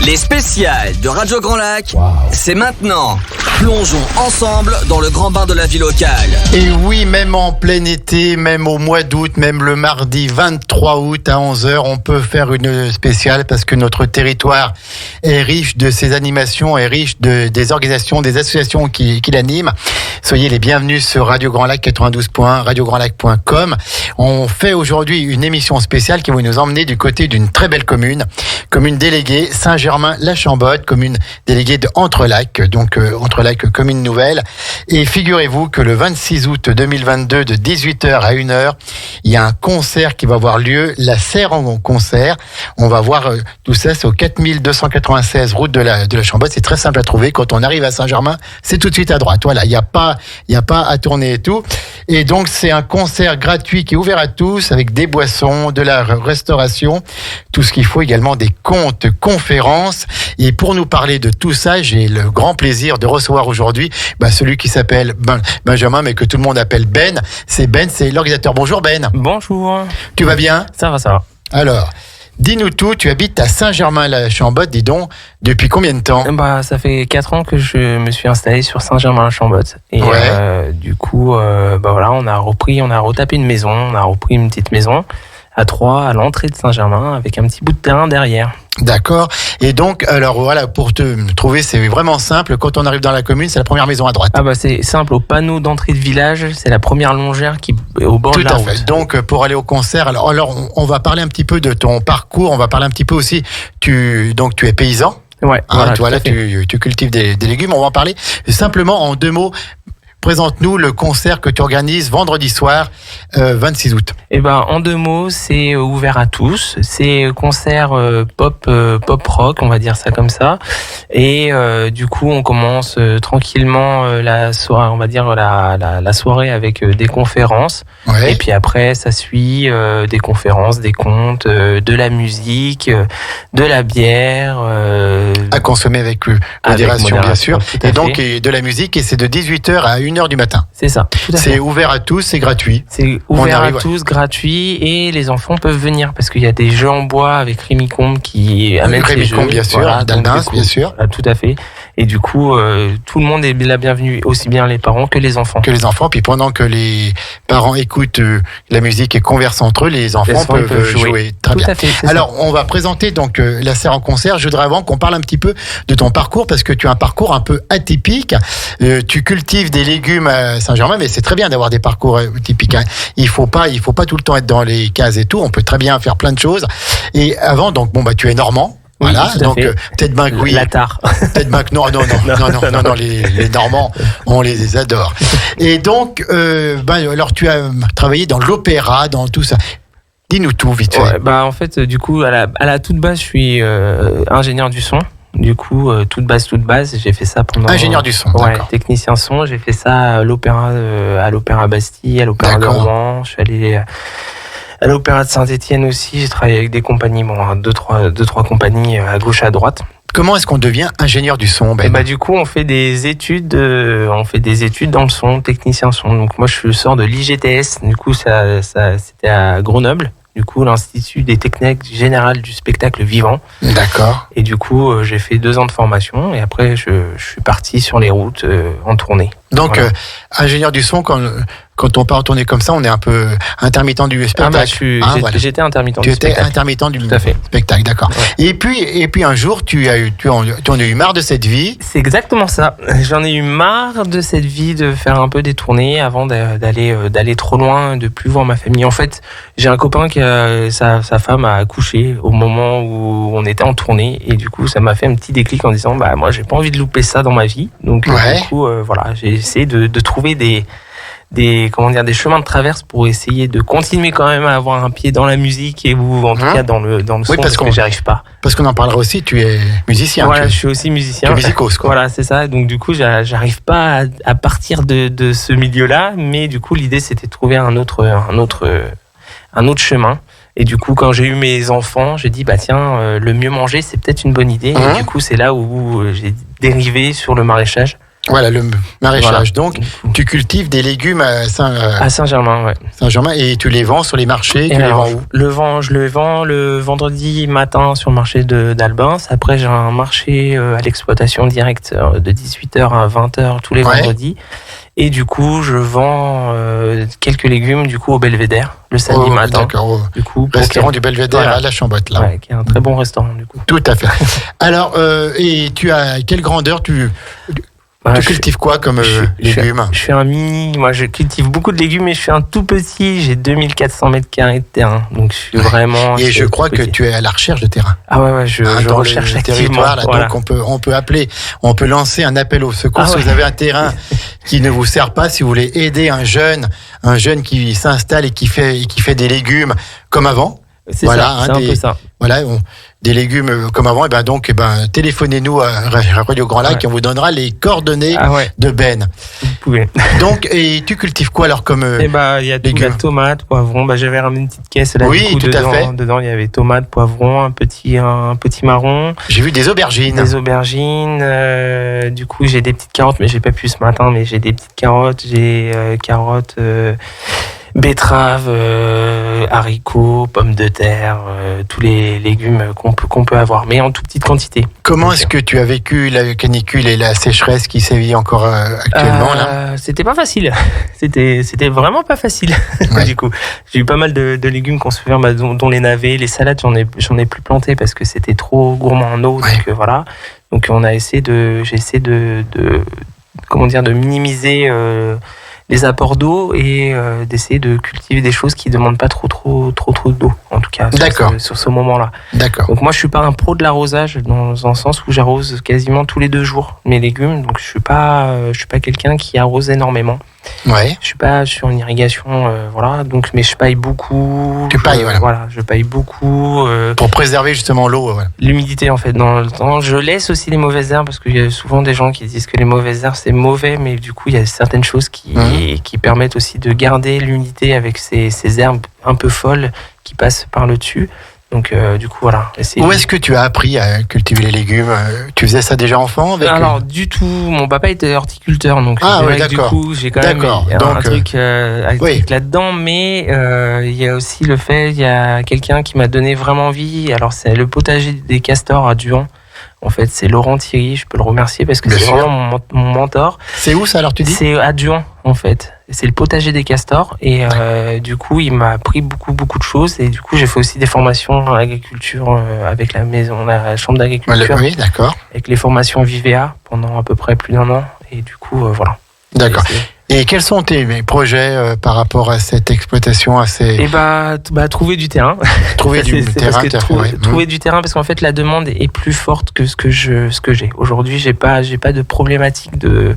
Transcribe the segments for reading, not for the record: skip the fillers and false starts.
Les spéciales de Radio Grand Lac, c'est maintenant. Plongeons ensemble dans le grand bain de la vie locale. Et oui, même en plein été, même au mois d'août, même le mardi 23 août à 11h, on peut faire une spéciale parce que notre territoire est riche de ces animations, est riche des organisations, des associations qui l'animent. Soyez les bienvenus sur Radio Grand Lac 92.1, radiograndlac.com. On fait aujourd'hui une émission spéciale qui va nous emmener du côté d'une très belle commune déléguée Saint-Germain-la-Chambotte, commune déléguée de Entrelacs, donc Entrelacs commune nouvelle. Et figurez-vous que le 26 août 2022 de 18h à 1h, il y a un concert qui va avoir lieu, la Serre en concert. On va voir tout ça, c'est au 4296 route de la Chambotte. C'est très simple à trouver. Quand on arrive à Saint-Germain, c'est tout de suite à droite. Voilà, il n'y a pas à tourner et tout. Et donc, c'est un concert gratuit qui est ouvert à tous avec des boissons, de la restauration, tout ce qu'il faut, également des contes, conférences. Et pour nous parler de tout ça, j'ai le grand plaisir de recevoir aujourd'hui celui qui s'appelle Benjamin, mais que tout le monde appelle Ben. C'est l'organisateur. Bonjour Ben. Bonjour. Tu vas bien ? Ça va. Alors, dis-nous tout, tu habites à Saint-Germain-la-Chambotte, dis donc, depuis combien de temps ? Ça fait 4 ans que je me suis installé sur Saint-Germain-la-Chambotte. Et du coup, on a retapé une maison, on a repris une petite maison à 3 à l'entrée de Saint-Germain avec un petit bout de terrain derrière. D'accord. Et donc, alors voilà, pour te trouver, c'est vraiment simple. Quand on arrive dans la commune, c'est la première maison à droite. C'est simple. Au panneau d'entrée de village, c'est la première longère qui est au bord de la route. Tout à fait. Donc, pour aller au concert, alors on va parler un petit peu de ton parcours. On va parler un petit peu aussi. Tu es paysan. Ouais. Tu cultives des légumes. On va en parler simplement en 2 mots. Présente-nous le concert que tu organises vendredi soir, 26 août. En 2 mots, c'est ouvert à tous. C'est concert pop rock, on va dire ça comme ça. Et du coup, on commence tranquillement la soirée, on va dire la soirée avec des conférences. Ouais. Et puis après, ça suit des conférences, des contes, de la musique, de la bière. À consommer avec modération, bien sûr. Et donc, de la musique, et c'est de 18h à 1h du matin. C'est ça. C'est ouvert à tous, c'est gratuit. C'est ouvert à tous, gratuit, et les enfants peuvent venir parce qu'il y a des jeux en bois avec Rémi Combe qui amène les jeux. Bien sûr, d'Albins, bien sûr. Tout à fait. Et du coup, tout le monde est la bienvenue, aussi bien les parents que les enfants. Puis pendant que les parents écoutent la musique et conversent entre eux, les enfants peuvent jouer. Très bien. Fait, alors, on va présenter donc la Serre en concert. Je voudrais avant qu'on parle un petit peu de ton parcours, parce que tu as un parcours un peu atypique. Tu cultives des légumes à Saint-Germain, mais c'est très bien d'avoir des parcours typiques. Il faut pas tout le temps être dans les cases et tout. On peut très bien faire plein de choses. Et avant, donc tu es normand. Voilà, donc peut-être bien que oui. La tare. Peut-être bien que non, les Normands, on les adore. Et donc, alors tu as travaillé dans l'opéra, dans tout ça. Dis-nous tout vite fait. En fait, du coup, à la toute base, je suis ingénieur du son. Du coup, toute base, j'ai fait ça pendant... Ingénieur du son, d'accord. Technicien son, j'ai fait ça à l'opéra Bastille, à l'opéra de Rouen. Je suis allé à l'opéra de Saint-Étienne aussi. J'ai travaillé avec des compagnies, 2-3 compagnies à gauche, à droite. Comment est-ce qu'on devient ingénieur du son, Ben ? Du coup, on fait des études dans le son, technicien son. Donc moi, je sors de l'IGTS. Du coup, ça c'était à Grenoble. Du coup, l'Institut des techniques générales du spectacle vivant. D'accord. Et du coup, j'ai fait 2 ans de formation et après, je suis parti sur les routes en tournée. Donc, ingénieur du son, quand on part en tournée comme ça, on est un peu intermittent du spectacle. J'étais intermittent du spectacle. Tu étais intermittent du spectacle, d'accord. Ouais. Et puis un jour, tu en as eu marre de cette vie. C'est exactement ça. J'en ai eu marre de cette vie, de faire un peu des tournées avant d'aller trop loin, de plus voir ma famille. En fait, j'ai un copain qui sa femme a accouché au moment où on était en tournée, et du coup, ça m'a fait un petit déclic en disant, moi, j'ai pas envie de louper ça dans ma vie. Donc, du coup, j'ai essayé de trouver des chemins de traverse pour essayer de continuer quand même à avoir un pied dans la musique, et ou en tout cas dans le son, parce que j'y arrive pas. Parce qu'on en parlera aussi, tu es musicien. Voilà, je suis aussi musicien. Tu es musicos, quoi. Voilà, c'est ça. Donc du coup, j'arrive pas à partir de ce milieu-là, mais du coup, l'idée c'était de trouver un autre chemin. Et du coup, quand j'ai eu mes enfants, j'ai dit le mieux manger, c'est peut-être une bonne idée. Et du coup, c'est là où j'ai dérivé sur le maraîchage. Voilà, le maraîchage. Voilà. Donc, tu cultives des légumes à Saint-Germain, ouais. Saint-Germain et tu les vends sur les marchés. Tu les vends où ? Je le vends le vendredi matin sur le marché d'Albins. Après, j'ai un marché à l'exploitation directe de 18h à 20h tous les vendredis. Et du coup, je vends quelques légumes du coup au Belvédère le samedi matin. D'accord. Du coup, restaurant du Belvédère à la Chambotte, là. Ouais, qui est un très bon restaurant du coup. Tout à fait. Alors, et tu as quelle grandeur tu cultives quoi comme légumes ? Je suis un mini. Moi, je cultive beaucoup de légumes, mais je suis un tout petit. J'ai 2400 mètres carrés de terrain, donc je suis vraiment. Et je crois que tu es à la recherche de terrain. Ah ouais, je dans recherche le activement. Territoire, là, voilà. donc on peut lancer un appel au secours si vous avez un terrain qui ne vous sert pas, si vous voulez aider un jeune qui s'installe et qui fait des légumes comme avant. C'est ça, c'est un peu ça. Voilà, des légumes comme avant. Et donc, téléphonez-nous à Radio Grand Lac et on vous donnera les coordonnées de Ben. Vous pouvez. Donc, et tu cultives quoi alors comme il y a tout, la tomate, poivron. J'avais ramené une petite caisse là. Oui, du coup, tout à fait. Dedans, il y avait tomate, poivron, un petit marron. J'ai vu des aubergines. Du coup, j'ai des petites carottes, mais j'ai pas pu ce matin. Mais j'ai des petites carottes. J'ai carottes. Betteraves, haricots, pommes de terre, tous les légumes qu'on peut avoir, mais en toute petite quantité. Comment est-ce que tu as vécu la canicule et la sécheresse qui sévit encore actuellement là ? C'était pas facile. C'était vraiment pas facile. Ouais. Du coup, j'ai eu pas mal de légumes qu'on se fait, dont les navets, les salades, j'en ai plus planté parce que c'était trop gourmand en eau. Donc voilà. Donc j'ai essayé de minimiser les apports d'eau et d'essayer de cultiver des choses qui ne demandent pas trop d'eau, en tout cas sur ce moment-là. D'accord. Donc moi je suis pas un pro de l'arrosage dans un sens où j'arrose quasiment tous les 2 jours mes légumes, donc je suis pas quelqu'un qui arrose énormément. Ouais. Je suis en irrigation, voilà. Donc mais je paille beaucoup. Tu pailles, voilà. Je paille beaucoup. Pour préserver justement l'eau. Ouais. L'humidité en fait dans le temps. Je laisse aussi les mauvaises herbes parce qu'il y a souvent des gens qui disent que les mauvaises herbes c'est mauvais, mais du coup il y a certaines choses qui permettent aussi de garder l'humidité avec ces herbes un peu folles qui passent par le dessus. Donc du coup voilà. Où est-ce que tu as appris à cultiver les légumes ? Tu faisais ça déjà enfant Alors du tout, mon papa était horticulteur, donc du coup j'ai quand même un truc là-dedans, mais il y a aussi il y a quelqu'un qui m'a donné vraiment envie. Alors c'est le potager des castors à Duan. En fait, c'est Laurent Thierry, je peux le remercier parce que c'est vraiment mon mentor. C'est où ça alors tu dis ? C'est à Duan en fait. C'est le potager des castors et du coup, il m'a appris beaucoup de choses et du coup, j'ai fait aussi des formations en agriculture avec la chambre d'agriculture. Oui, d'accord. Avec les formations Vivea pendant à peu près plus d'1 an et du coup, voilà. D'accord. Et quels sont tes projets par rapport à cette exploitation trouver du terrain. Trouver du terrain parce qu'en fait la demande est plus forte que ce que j'ai. Aujourd'hui, j'ai pas de problématique de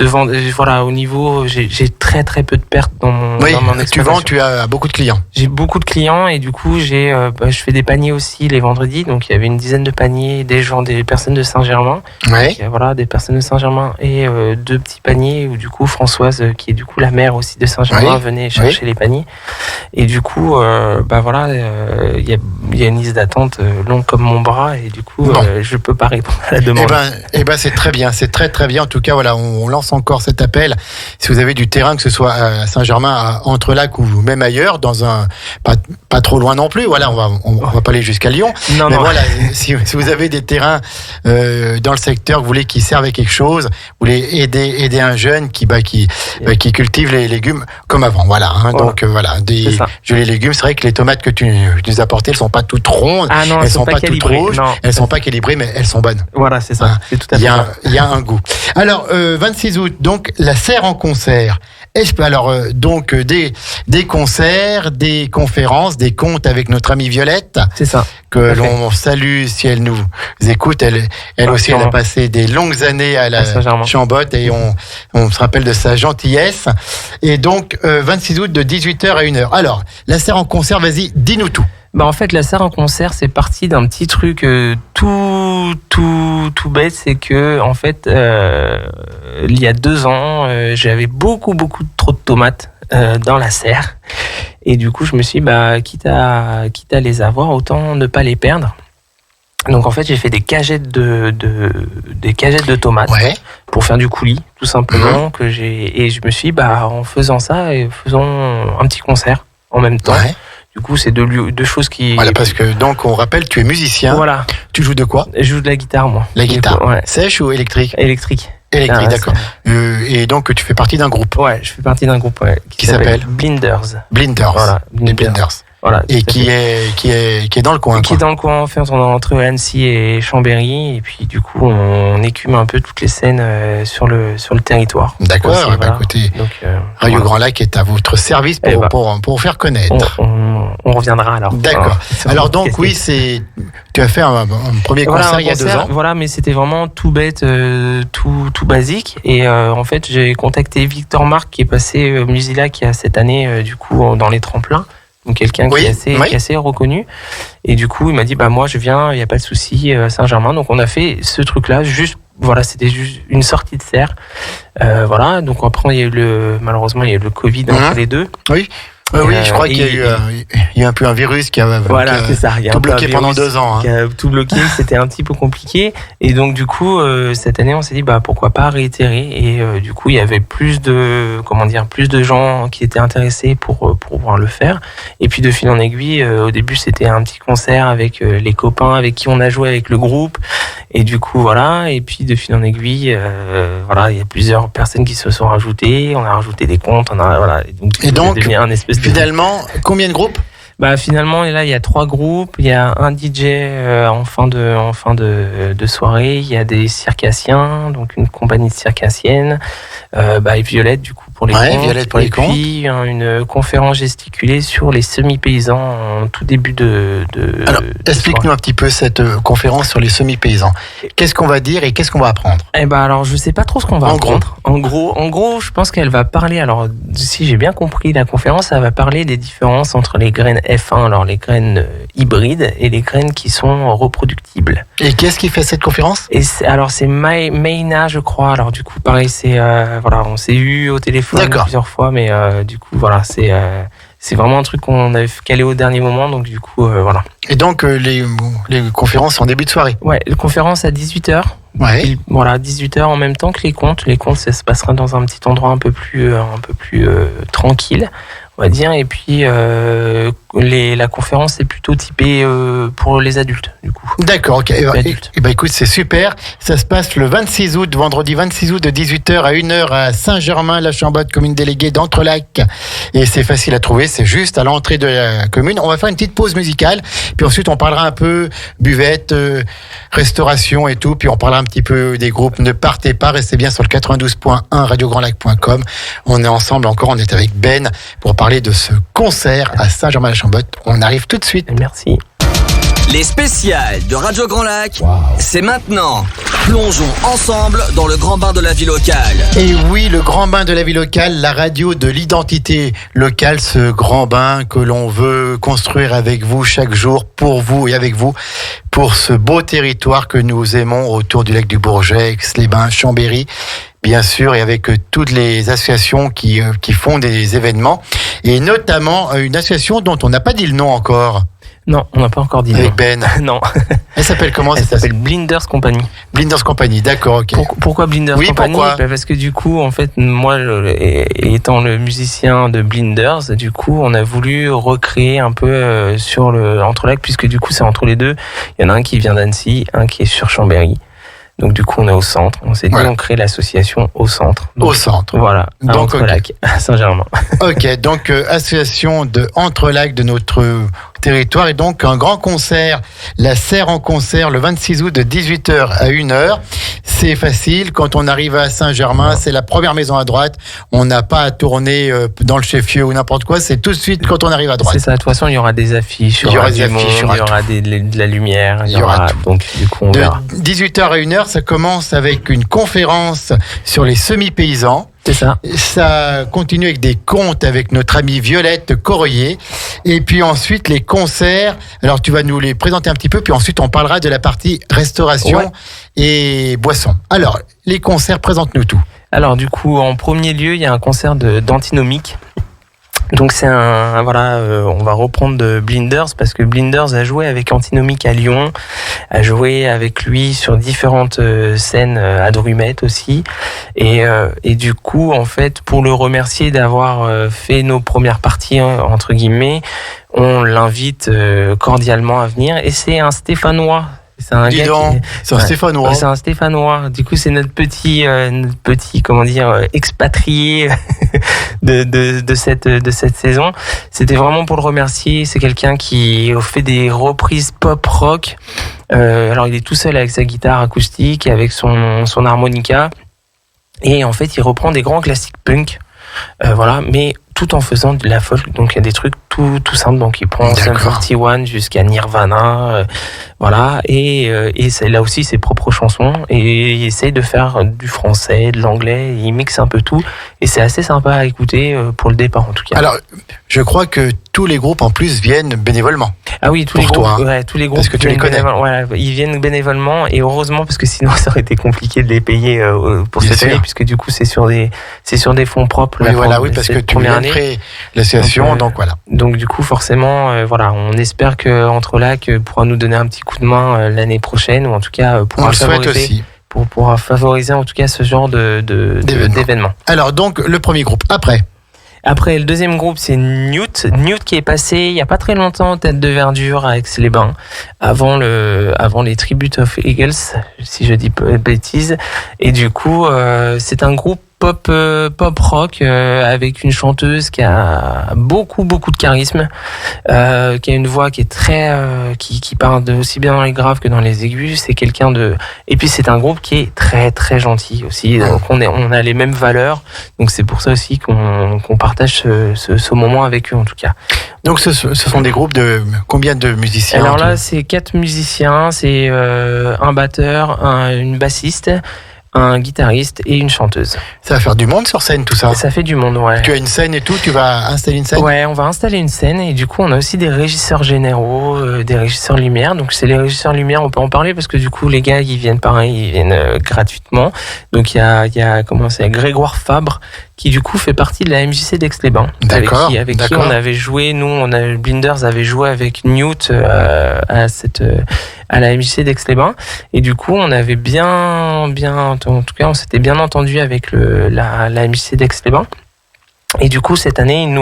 vente. Voilà, au niveau j'ai très peu de pertes dans mon exploitation. Tu as beaucoup de clients. J'ai beaucoup de clients et du coup je fais des paniers aussi les vendredis. Donc il y avait une dizaine de paniers des personnes de Saint-Germain. Ouais. Voilà, des personnes de Saint-Germain et 2 petits paniers où du coup Françoise, qui est du coup la mère aussi de Saint-Germain, venait chercher les paniers. Et du coup, il y a une liste d'attente longue comme mon bras et du coup, je peux pas répondre à la demande. C'est très bien, c'est très très bien. En tout cas, voilà, on lance encore cet appel. Si vous avez du terrain, que ce soit à Saint-Germain, à Entrelacs ou même ailleurs, dans un pas trop loin non plus. Voilà, on va pas aller jusqu'à Lyon. Non. Voilà, si vous avez des terrains dans le secteur, vous voulez qu'ils servent à quelque chose, vous voulez aider un jeune qui cultive les légumes comme avant. Voilà. Donc des jolis légumes. C'est vrai que les tomates que tu nous as apportées, elles sont pas toutes rondes, elles sont pas toutes rouges, elles sont pas calibrées, mais elles sont bonnes. Voilà, c'est ça. C'est tout à fait. Il y a un goût. Alors 26 août, donc la serre en concert. Donc des concerts, des conférences, des contes avec notre amie Violette. C'est ça. Que l'on salue si elle nous écoute. Elle aussi, elle a passé des longues années à la Chambotte et on se rappelle de sa gentillesse. Et donc 26 août de 18h à 1h. Alors, la serre en concert, vas-y, dis-nous tout. En fait, la serre en concert, c'est parti d'un petit truc tout bête. C'est que, en fait, il y a 2 ans, j'avais beaucoup trop de tomates dans la serre. Et du coup, je me suis dit, quitte à les avoir, autant ne pas les perdre. Donc, en fait, j'ai fait des cagettes de tomates pour faire du coulis, tout simplement, et je me suis dit, en faisant ça, faisons un petit concert en même temps. Ouais. Du coup, c'est deux choses qui... Voilà, parce que, donc, on rappelle, tu es musicien. Voilà. Tu joues de quoi ? Je joue de la guitare, moi. La guitare. Ouais. Sèche ou électrique ? Électrique. Électrique, d'accord. Et donc, tu fais partie d'un groupe ? Ouais, je fais partie d'un groupe, qui s'appelle Blinders. Blinders. Voilà. Les Blinders. Voilà. Et qui est dans le coin. Qui est dans le coin, en fait, on est entre Annecy et Chambéry, et puis du coup, on écume un peu toutes les scènes sur le territoire. D'accord. Écoutez, donc, Radio Grand Lac est à votre service pour vous faire connaître. On reviendra alors. D'accord. Alors donc tu as fait un premier concert il y a 2 ans. Voilà, mais c'était vraiment tout bête, tout basique. Et en fait, j'ai contacté Victor Marc qui est passé Musilac il y a cette année, du coup, dans les tremplins. Donc quelqu'un qui est assez reconnu. Et du coup, il m'a dit, moi je viens, il n'y a pas de souci, à Saint-Germain. Donc on a fait ce truc-là, c'était juste une sortie de serre. Voilà, donc après, malheureusement, il y a eu le Covid entre les deux. Oui. Oui, je crois qu'il y a eu un peu un virus qui a tout bloqué pendant 2 ans. Qui a tout bloqué, c'était un petit peu compliqué. Et donc, du coup, cette année, on s'est dit, pourquoi pas réitérer. Et du coup, il y avait plus de gens qui étaient intéressés pour pouvoir le faire. Et puis, de fil en aiguille, au début, c'était un petit concert avec les copains avec qui on a joué avec le groupe. Et du coup, voilà. Et puis, de fil en aiguille, il y a plusieurs personnes qui se sont rajoutées. On a rajouté des comptes. Et donc, un espèce finalement, combien de groupes ? Finalement, là, il y a 3 groupes. Il y a un DJ en fin de soirée. Il y a des circassiens, donc une compagnie de circassiennes. Et Violette, du coup, pour les contes. Violette pour les contes. Et puis, une conférence gesticulée sur les semi-paysans en tout début de Alors, explique-nous un petit peu cette conférence sur les semi-paysans. Qu'est-ce qu'on va dire et qu'est-ce qu'on va apprendre ? Alors, je sais pas trop ce qu'on va apprendre. En gros, je pense qu'elle va parler, alors, si j'ai bien compris la conférence, elle va parler des différences entre les graines F1, alors les graines hybrides et les graines qui sont reproductibles. Et qu'est-ce qui fait cette conférence ? C'est Mayna, je crois. Alors du coup, pareil, on s'est eu au téléphone plusieurs fois, mais du coup, voilà, c'est vraiment un truc qu'on avait calé au dernier moment, donc du coup, voilà. Et donc, les conférences en début de soirée ? Ouais, les conférences à 18h. Ouais. Voilà, 18h en même temps que les contes. Les contes, ça se passera dans un petit endroit un peu plus tranquille, on va dire. Et puis, la conférence est plutôt typée pour les adultes, du coup. D'accord, ok. Écoute, c'est super. Ça se passe le 26 août, vendredi 26 août, de 18h à 1h à Saint-Germain-la-Chambotte, commune déléguée d'Entrelacs. Et c'est facile à trouver, c'est juste à l'entrée de la commune. On va faire une petite pause musicale, puis ensuite on parlera un peu buvette, restauration et tout, puis on parlera un petit peu des groupes. Ne partez pas, restez bien sur le 92.1 radiograndlac.com. On est ensemble encore, on est avec Ben pour parler de ce concert à Saint-Germain-la-Chambotte. On arrive tout de suite. Merci. Les spéciales de Radio Grand Lac, c'est maintenant. Plongeons ensemble dans le grand bain de la vie locale. Et oui, le grand bain de la vie locale, la radio de l'identité locale, ce grand bain que l'on veut construire avec vous chaque jour, pour vous et avec vous, pour ce beau territoire que nous aimons autour du lac du Bourget, Aix-les-Bains, Chambéry. Bien sûr, et avec toutes les associations qui font des événements, et notamment une association dont on n'a pas dit le nom encore. Non, on n'a pas encore dit le nom. Avec Ben. Non. Elle s'appelle comment ? Elle s'appelle Blinders Company. Blinders Company, d'accord, ok. Pourquoi Blinders Company ? Pourquoi ? Parce que du coup, en fait, moi, étant le musicien de Blinders, du coup, on a voulu recréer un peu sur Entrelacs, puisque du coup, c'est entre les deux. Il y en a un qui vient d'Annecy, un qui est sur Chambéry. Donc du coup, on est au centre. On s'est dit, on crée l'association au centre. Donc, au centre. Voilà, à Entrelacs, à Saint-Germain. Ok, donc association de Entrelacs de notre territoire, et donc un grand concert, la Serre en concert, le 26 août de 18h à 1h. C'est facile, quand on arrive à Saint-Germain, c'est la première maison à droite. On n'a pas à tourner dans le chef-lieu ou n'importe quoi, c'est tout de suite quand on arrive à droite. C'est ça, de toute façon, il y aura des affiches, il y aura de la lumière, il y aura tout. Donc du coup, on verra. De 18h à 1h, ça commence avec une conférence sur les semi-paysans. C'est ça. Ça continue avec des contes avec notre amie Violette Corrier. Et puis ensuite, les concerts. Alors, tu vas nous les présenter un petit peu, puis ensuite, on parlera de la partie restauration et boissons. Alors, les concerts, présente-nous tout. Alors, du coup, en premier lieu, il y a un concert d'Antinomique. Donc c'est on va reprendre de Blinders parce que Blinders a joué avec Antinomique à Lyon, a joué avec lui sur différentes scènes à Drumettes aussi, et du coup en fait pour le remercier d'avoir fait nos premières parties entre guillemets, on l'invite cordialement à venir, et c'est un Stéphanois. C'est un Dis donc, c'est un Stéphanois. C'est un Stéphanois. Du coup, c'est notre petit expatrié de cette saison. C'était vraiment pour le remercier. C'est quelqu'un qui fait des reprises pop rock. Alors, il est tout seul avec sa guitare acoustique et avec son harmonica. Et en fait, il reprend des grands classiques punk. Mais tout en faisant de la folk, donc il y a des trucs tout simples, donc il prend Sum 41 jusqu'à Nirvana, et c'est là aussi ses propres chansons, et il essaye de faire du français, de l'anglais, il mixe un peu tout, et c'est assez sympa à écouter pour le départ en tout cas. Alors, je crois que tous les groupes en plus viennent bénévolement. Ah oui, tous les groupes, parce que tu les connais. Ils viennent bénévolement, et heureusement parce que sinon ça aurait été compliqué de les payer pour cette année, puisque du coup c'est sur des fonds propres. Oui, parce que tu viens de créer l'association, donc voilà. Donc du coup forcément, on espère que Entrelacs pourra nous donner un petit coup de main l'année prochaine, ou en tout cas pourra favoriser en tout cas ce genre d'événement. Alors donc le premier groupe Après, le deuxième groupe, c'est Newt. Newt qui est passé il y a pas très longtemps Tête de Verdure à Aix-les-Bains, avant les Tribute of Eagles, si je dis pas de bêtises. Et du coup, c'est un groupe pop rock avec une chanteuse qui a beaucoup de charisme, qui a une voix qui est très qui parle aussi bien dans les graves que dans les aigus. C'est quelqu'un et puis c'est un groupe qui est très très gentil aussi. Donc on a les mêmes valeurs, donc c'est pour ça aussi qu'on partage ce moment avec eux en tout cas. Donc ce sont des groupes de combien de musiciens? Alors là, c'est 4 musiciens, c'est un batteur, une bassiste, un guitariste et une chanteuse. Ça va faire du monde sur scène, tout ça? Ça fait du monde, ouais. Tu as une scène et tout? Tu vas installer une scène? Ouais, on va installer une scène, et du coup on a aussi des régisseurs généraux, des régisseurs lumière. Donc c'est les régisseurs lumière, on peut en parler parce que du coup les gars ils viennent gratuitement. Donc il y a Grégoire Fabre qui du coup fait partie de la MJC d'Aix-les-Bains. D'accord. Avec qui on avait joué, Blinders avait joué avec Newt à la MJC d'Aix-les-Bains, et du coup on avait en tout cas on s'était bien entendu avec la MJC d'Aix-les-Bains. Et du coup cette année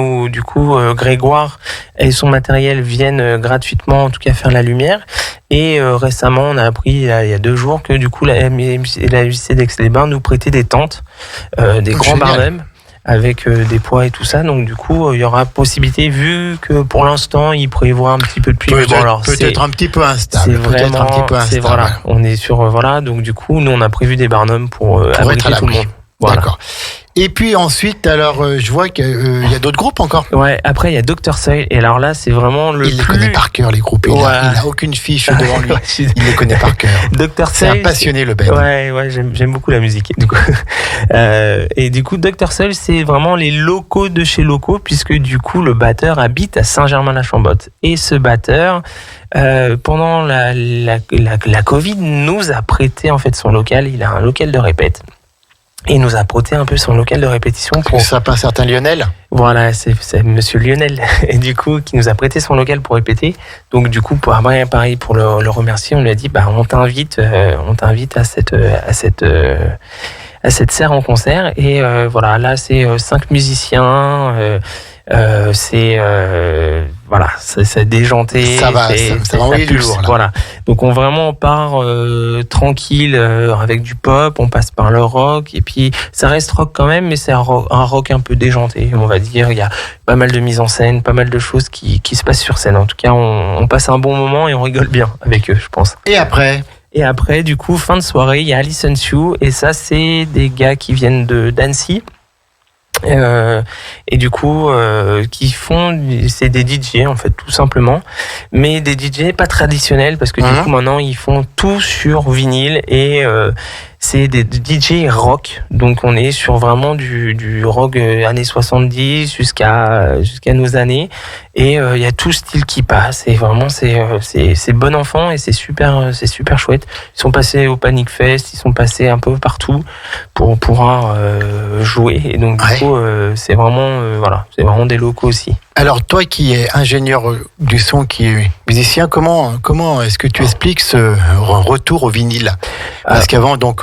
Grégoire et son matériel viennent gratuitement en tout cas faire la lumière, et récemment on a appris il y a 2 jours que du coup la MJC d'Aix-les-Bains nous prêtait des tentes, des grands barnums avec des poids et tout ça. Donc du coup il y aura possibilité, vu que pour l'instant il prévoit un petit peu de pluie, peut-être un petit peu instable. On est sur donc du coup nous on a prévu des barnums pour abriter tout le monde. Voilà. D'accord. Et puis ensuite, alors je vois qu'il y a d'autres groupes encore. Ouais, après il y a Dr Soil, et alors là c'est vraiment il les connaît par cœur, les groupes. Il a aucune fiche devant lui. Il les connaît par cœur. Dr Soil, c'est un passionné, le Ben. Ouais, j'aime beaucoup la musique. Du coup, et du coup Dr Soil, c'est vraiment les locaux de chez locaux, puisque du coup le batteur habite à Saint-Germain-la-Chambotte, et ce batteur pendant la Covid nous a prêté en fait son local. Il a un local de répète. Et il nous a prêté un peu son local de répétition pour... Ça pas un certain Lionel? Voilà, c'est monsieur Lionel. Et du coup, qui nous a prêté son local pour répéter. Donc du coup, pareil, pour le remercier, on lui a dit, on t'invite à cette serre en concert. Et là, c'est 5 musiciens, c'est déjanté, ça va envoyer du lourd là. Voilà. Donc on part tranquille, avec du pop, on passe par le rock, et puis ça reste rock quand même, mais c'est un rock un peu déjanté, on va dire. Il y a pas mal de mise en scène, pas mal de choses qui se passent sur scène. En tout cas, on passe un bon moment et on rigole bien avec eux, je pense. Et après, du coup, fin de soirée, il y a Alison Sue, et ça, c'est des gars qui viennent d'Annecy. Et du coup c'est des DJ en fait, tout simplement, mais des DJ pas traditionnels, parce que du coup maintenant ils font tout sur vinyle, et c'est des DJ rock. Donc on est sur vraiment du rock années 70 jusqu'à nos années. Et il y a tout style qui passe. Et vraiment c'est bon enfant et c'est super chouette. Ils sont passés au Panic Fest, ils sont passés un peu partout pour pouvoir jouer. Et donc du coup c'est vraiment c'est vraiment des locaux aussi. Alors toi qui es ingénieur du son, qui est musicien, comment est-ce que tu expliques ce retour au vinyle? Parce qu'avant donc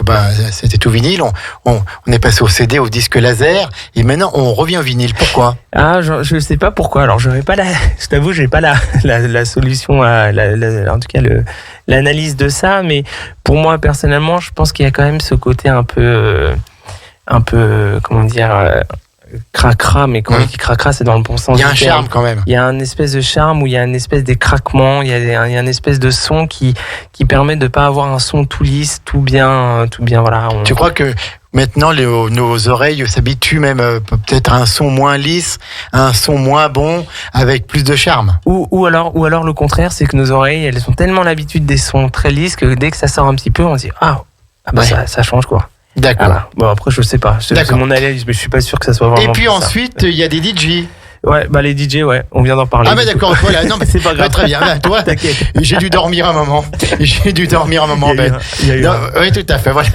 c'était tout vinyle, on est passé au CD, au disque laser, et maintenant on revient au vinyle. Pourquoi? Je sais pas pourquoi. Alors je t'avoue, j'ai pas la solution en tout cas l'analyse de ça, mais pour moi personnellement, je pense qu'il y a quand même ce côté un peu comment dire, cracra, mais quand on dit cracra, c'est dans le bon sens. Il y a un charme quand même. Il y a un espèce de charme où il y a une espèce de craquement, il y a une espèce de son qui permet de pas avoir un son tout lisse, tout bien, voilà. Tu crois que maintenant nos oreilles s'habituent même peut-être à un son moins lisse, à un son moins bon, avec plus de charme? Ou alors le contraire, c'est que nos oreilles, elles ont tellement l'habitude des sons très lisses que dès que ça sort un petit peu, on se dit ça change quoi. D'accord. Voilà. Bon, après, je sais pas. C'est mon analyse, mais je suis pas sûr que ça soit vraiment. Et puis ensuite, il y a des DJ. Ouais, les DJ, on vient d'en parler. Ah, d'accord, voilà. Non, mais c'est pas grave. Très bien. Toi, t'inquiète. J'ai dû dormir un moment. Oui, tout à fait. Voilà.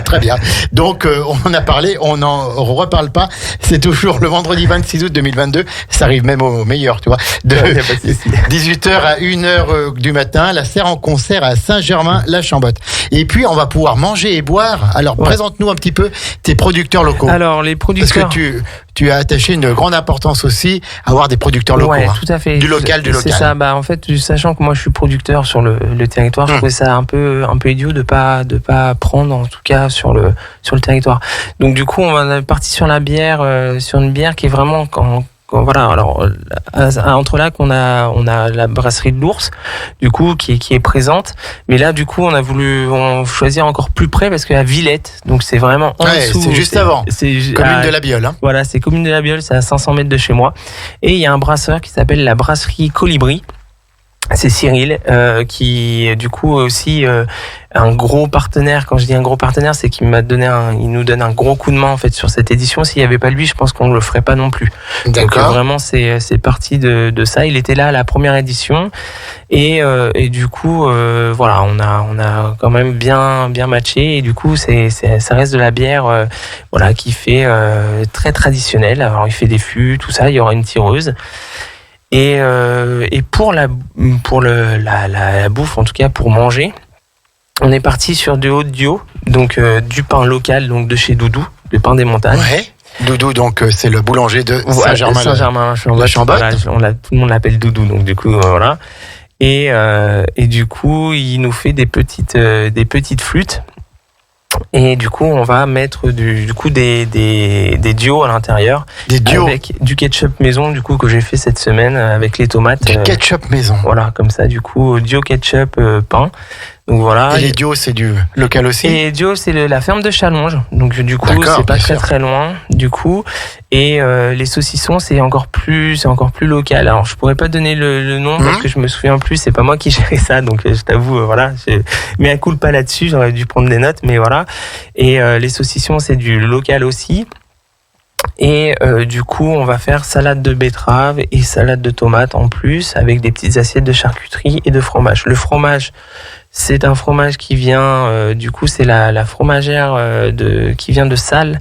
Très bien. Donc, on en a parlé, on n'en reparle pas. C'est toujours le vendredi 26 août 2022. Ça arrive même au meilleur, tu vois. De 18h à 1h du matin, la Serre en concert à Saint-Germain-la-Chambotte. Et puis, on va pouvoir manger et boire. Alors, présente-nous un petit peu tes producteurs locaux. Alors, les producteurs. Parce que tu as attaché une grande importance aussi à avoir des producteurs locaux. Ouais, tout à fait. Du local. C'est ça. En fait, sachant que moi je suis producteur sur le territoire, je trouvais ça un peu idiot de pas prendre en tout cas sur le territoire. Donc du coup, on est parti sur la bière, sur une bière qui est vraiment voilà. Alors entre là qu'on a la brasserie de l'Ours, du coup qui est présente, mais là du coup on a voulu choisir encore plus près parce que la Villette, donc c'est vraiment en dessous. C'est juste avant. C'est commune de la Biole. Voilà, c'est commune de la Biole, c'est à 500 mètres de chez moi. Et il y a un brasseur qui s'appelle la brasserie Colibri. C'est Cyril qui du coup aussi un gros partenaire. Quand je dis un gros partenaire, c'est qu'il nous donne un gros coup de main en fait sur cette édition. S'il n'y avait pas lui, je pense qu'on ne le ferait pas non plus. D'accord. Donc vraiment c'est parti de ça. Il était là à la première édition et du coup voilà, on a quand même bien matché et du coup ça reste de la bière voilà qui fait très traditionnelle. Alors il fait des fûts, tout ça. Il y aura une tireuse. Et pour la bouffe, en tout cas pour manger, on est parti sur du haut de Dio, donc du pain local, donc de chez Doudou, le pain des montagnes. Ouais. Doudou, donc c'est le boulanger de Saint-Germain-la-Chambotte. Voilà, tout le monde l'appelle Doudou, donc du coup voilà. Et du coup, il nous fait des petites flûtes. Et du coup, on va mettre des duos à l'intérieur. Des duos avec du ketchup maison, du coup, que j'ai fait cette semaine avec les tomates. Du ketchup maison. Voilà, comme ça, du coup, duo ketchup pain. Donc voilà. Et les duos, c'est du local aussi? Et duos, c'est la ferme de Challonge. Donc du coup, c'est pas très loin, du coup. Et les saucissons, c'est encore plus local. Alors, je pourrais pas donner le nom parce que je me souviens plus. C'est pas moi qui gérais ça, donc je t'avoue, voilà. Mais un coup pas là-dessus. J'aurais dû prendre des notes, mais voilà. Et les saucissons, c'est du local aussi. Et du coup, on va faire salade de betterave et salade de tomates en plus, avec des petites assiettes de charcuterie et de fromage. Le fromage, c'est un fromage qui vient, du coup, c'est la fromagère qui vient de Salles,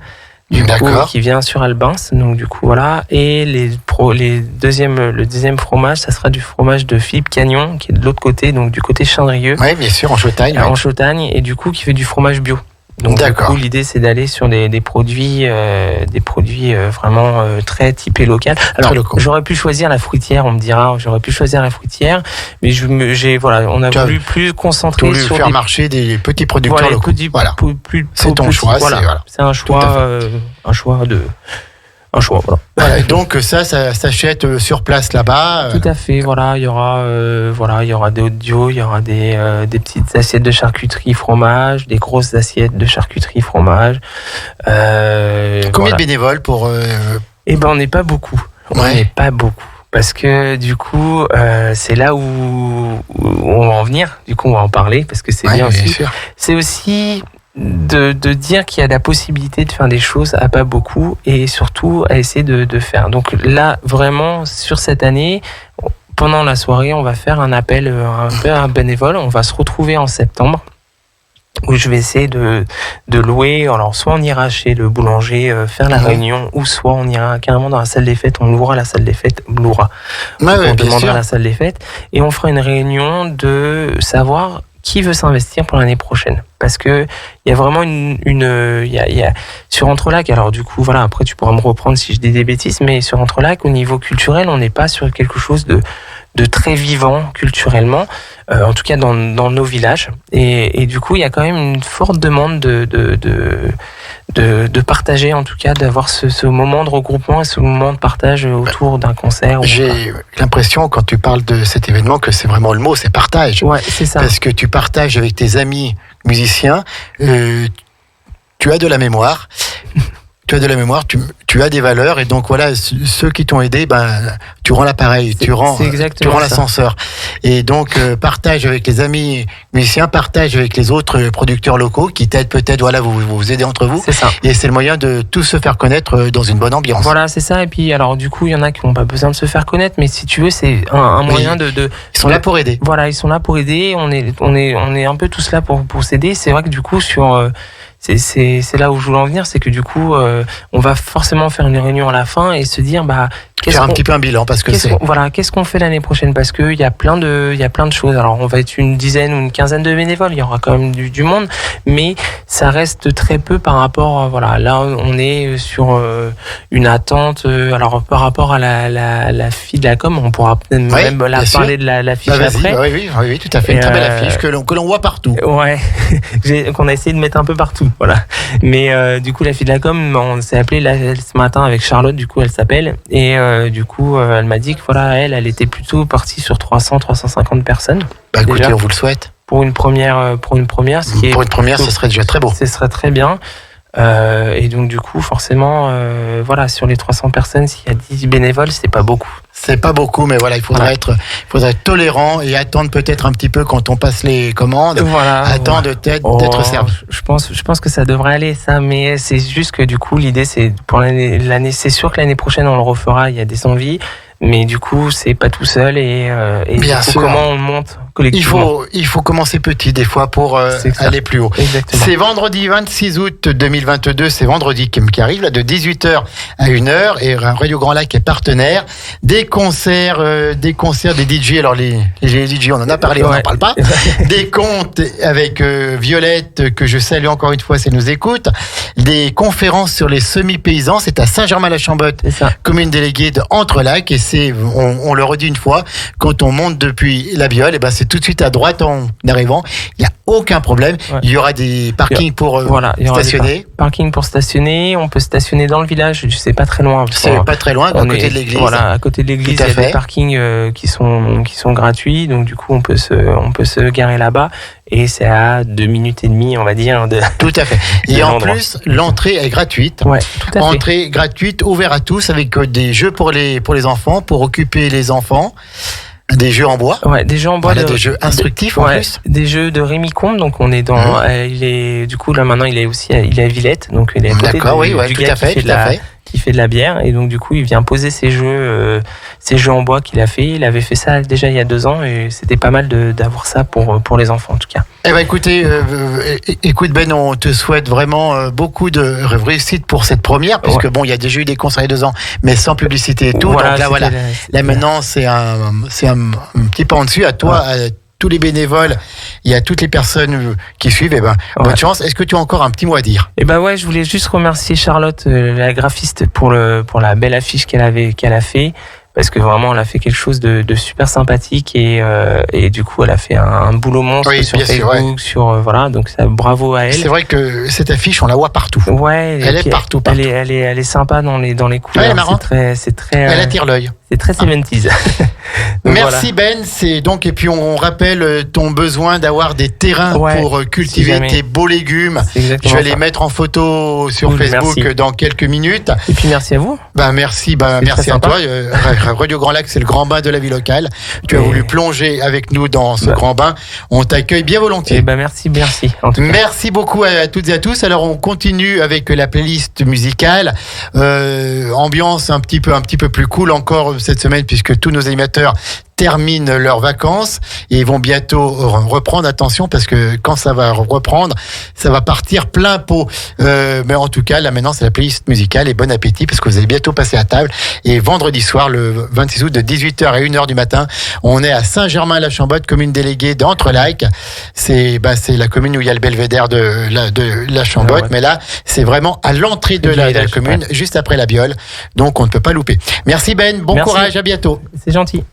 du coup, qui vient sur Albins. Donc du coup, voilà. Et le deuxième fromage, ça sera du fromage de Philippe Cagnon, qui est de l'autre côté, donc du côté Chindrieux. Oui, bien sûr, en Chautagne. En Chautagne, et du coup, qui fait du fromage bio. Donc du coup, l'idée c'est d'aller sur des produits vraiment très typés local. Alors j'aurais pu choisir la fruitière, on me dira, mais on a voulu plus concentrer sur faire marcher des petits producteurs locaux. C'est ton choix. C'est un choix. Voilà, donc ça s'achète sur place là-bas. Tout à fait. Voilà, il y aura des audios, il y aura des petites assiettes de charcuterie fromage, des grosses assiettes de charcuterie fromage. Combien de bénévoles pour on n'est pas beaucoup. On n'est pas beaucoup. Parce que du coup, c'est là où on va en venir. Du coup, on va en parler parce que c'est bien aussi. Sûr. C'est aussi de dire qu'il y a la possibilité de faire des choses à pas beaucoup et surtout à essayer de faire. Donc là, vraiment, sur cette année, pendant la soirée, on va faire un appel un peu à un bénévole. On va se retrouver en septembre où je vais essayer de louer. Alors, soit on ira chez le boulanger faire la réunion, ou soit on ira carrément dans la salle des fêtes. On louera la salle des fêtes, on demandera la salle des fêtes et on fera une réunion de savoir qui veut s'investir pour l'année prochaine. Parce que il y a vraiment il y a sur Entrelacs, alors du coup, voilà, après tu pourras me reprendre si je dis des bêtises, mais sur Entrelacs, au niveau culturel, on n'est pas sur quelque chose de très vivant culturellement, en tout cas dans nos villages. Et du coup, il y a quand même une forte demande de partager, en tout cas, d'avoir ce moment de regroupement et ce moment de partage autour d'un concert. J'ai l'impression, quand tu parles de cet événement, que c'est vraiment le mot, c'est partage. Ouais, c'est ça. Parce que tu partages avec tes amis musiciens, tu as de la mémoire. Tu as des valeurs, et donc voilà, ceux qui t'ont aidé, tu rends l'appareil, tu rends l'ascenseur. Et donc, partage avec les amis musiciens, partage avec les autres producteurs locaux qui t'aident peut-être, voilà, vous aidez entre vous. C'est ça. Et c'est le moyen de tous se faire connaître dans une bonne ambiance. Voilà, c'est ça. Et puis, alors, du coup, il y en a qui n'ont pas besoin de se faire connaître, mais si tu veux, c'est un moyen de. Ils sont là pour aider. Voilà, ils sont là pour aider. On est un peu tous là pour s'aider. C'est vrai que du coup, c'est là où je voulais en venir, c'est que du coup, on va forcément faire une réunion à la fin et se dire, faire un petit peu un bilan, parce que qu'est-ce qu'on fait l'année prochaine, parce que il y a plein de choses. Alors, on va être une dizaine ou une quinzaine de bénévoles, il y aura quand même du monde, mais ça reste très peu par rapport, là, on est sur une attente. Alors, par rapport à la fille de la com, on pourra peut-être même parler de l'affiche après. Oui, tout à fait. Une très belle affiche que l'on voit partout. Ouais, qu'on a essayé de mettre un peu partout. Voilà. Mais du coup, la fille de la com, on s'est appelé ce matin avec Charlotte, du coup, elle s'appelle. Et du coup, elle m'a dit que voilà, elle était plutôt partie sur 350 personnes. Écoutez, on vous le souhaite. Pour une première, ce serait déjà très beau. Ce serait très bien. Et donc, du coup, forcément, sur les 300 personnes, s'il y a 10 bénévoles, c'est pas beaucoup. C'est pas beaucoup, mais voilà, il faudrait être tolérant et attendre peut-être un petit peu quand on passe les commandes. Attendre d'être servi. Je pense que ça devrait aller, ça, mais c'est juste que du coup, l'idée, c'est pour l'année, c'est sûr que l'année prochaine, on le refera, il y a des envies. Mais du coup, c'est pas tout seul et bien sûr. Comment on monte collectivement. Il faut commencer petit des fois pour aller plus haut. Exactement. C'est vendredi 26 août 2022, c'est vendredi qui arrive là de 18h à 1h, et Radio Grand Lac est partenaire. Des concerts, des DJ. Alors les DJ, on en a parlé, on n'en parle pas. Des contes avec Violette, que je salue encore une fois si elle nous écoute. Des conférences sur les semi-paysans, c'est à Saint-Germain-la-Chambotte, commune déléguée de Entrelacs. Et on le redit une fois, quand on monte depuis la Biole, c'est tout de suite à droite en arrivant. Il n'y a aucun problème. Ouais. Il y aura des parkings pour stationner. Parking pour stationner. On peut stationner dans le village. C'est pas très loin. C'est pas très loin, à côté de l'église. Voilà, à côté de l'église, il y a des parkings qui sont gratuits. Donc du coup, on peut se garer là-bas. Et c'est à 2 minutes et demie, on va dire. Tout à fait. Et en plus, l'entrée est gratuite. Ouais, tout à fait. Entrée gratuite, ouverte à tous, avec des jeux pour les enfants, pour occuper les enfants. Des jeux en bois. Ouais, des jeux en bois. Des jeux instructifs en plus. Des jeux de Rémi Comte. Donc on est dans. Il est du coup là maintenant il est à Villette. Donc il est à côté du tout gars à fait, qui fait de la bière, et donc du coup il vient poser ses jeux en bois qu'il a fait. Il avait fait ça déjà il y a 2 ans et c'était pas mal d'avoir ça pour les enfants en tout cas. Écoute Ben, on te souhaite vraiment beaucoup de réussite pour cette première, parce que il y a déjà eu des concerts il y a 2 ans, mais sans publicité et tout. Voilà, donc là maintenant c'est un petit pas en dessus à toi. À tous les bénévoles et à toutes les personnes qui suivent, bonne chance. Est-ce que tu as encore un petit mot à dire? Je voulais juste remercier Charlotte, la graphiste, pour la belle affiche qu'elle a fait, parce que vraiment elle a fait quelque chose de super sympathique, et du coup elle a fait un boulot monstre sur Facebook, donc ça, bravo à elle. C'est vrai que cette affiche on la voit partout. Ouais, elle est partout. Elle est sympa dans les couleurs. Elle est marrante. C'est très elle attire l'œil. C'est très 70s. Merci Ben, c'est donc et puis on rappelle ton besoin d'avoir des terrains pour cultiver tes beaux légumes. Je vais les mettre en photo sur Facebook dans quelques minutes. Et puis merci à vous. Merci à toi. Radio Grand Lac, c'est le grand bain de la vie locale. Tu as voulu plonger avec nous dans ce grand bain. On t'accueille bien volontiers. Merci. Merci beaucoup à toutes et à tous. Alors on continue avec la playlist musicale. Ambiance un petit peu plus cool encore cette semaine puisque tous nos animateurs terminent leurs vacances et ils vont bientôt reprendre. Attention parce que quand ça va reprendre, ça va partir plein pot. Mais en tout cas, là maintenant, c'est la playlist musicale et bon appétit parce que vous allez bientôt passer à table. Et vendredi soir, le 26 août, de 18h à 1h du matin, on est à Saint-Germain-la-Chambotte, commune déléguée d'Entrelacs. C'est la commune où il y a le belvédère de la Chambotte. Mais là, c'est vraiment à l'entrée de la commune, juste après la Biole. Donc, on ne peut pas louper. Merci Ben, bon courage, à bientôt. C'est gentil.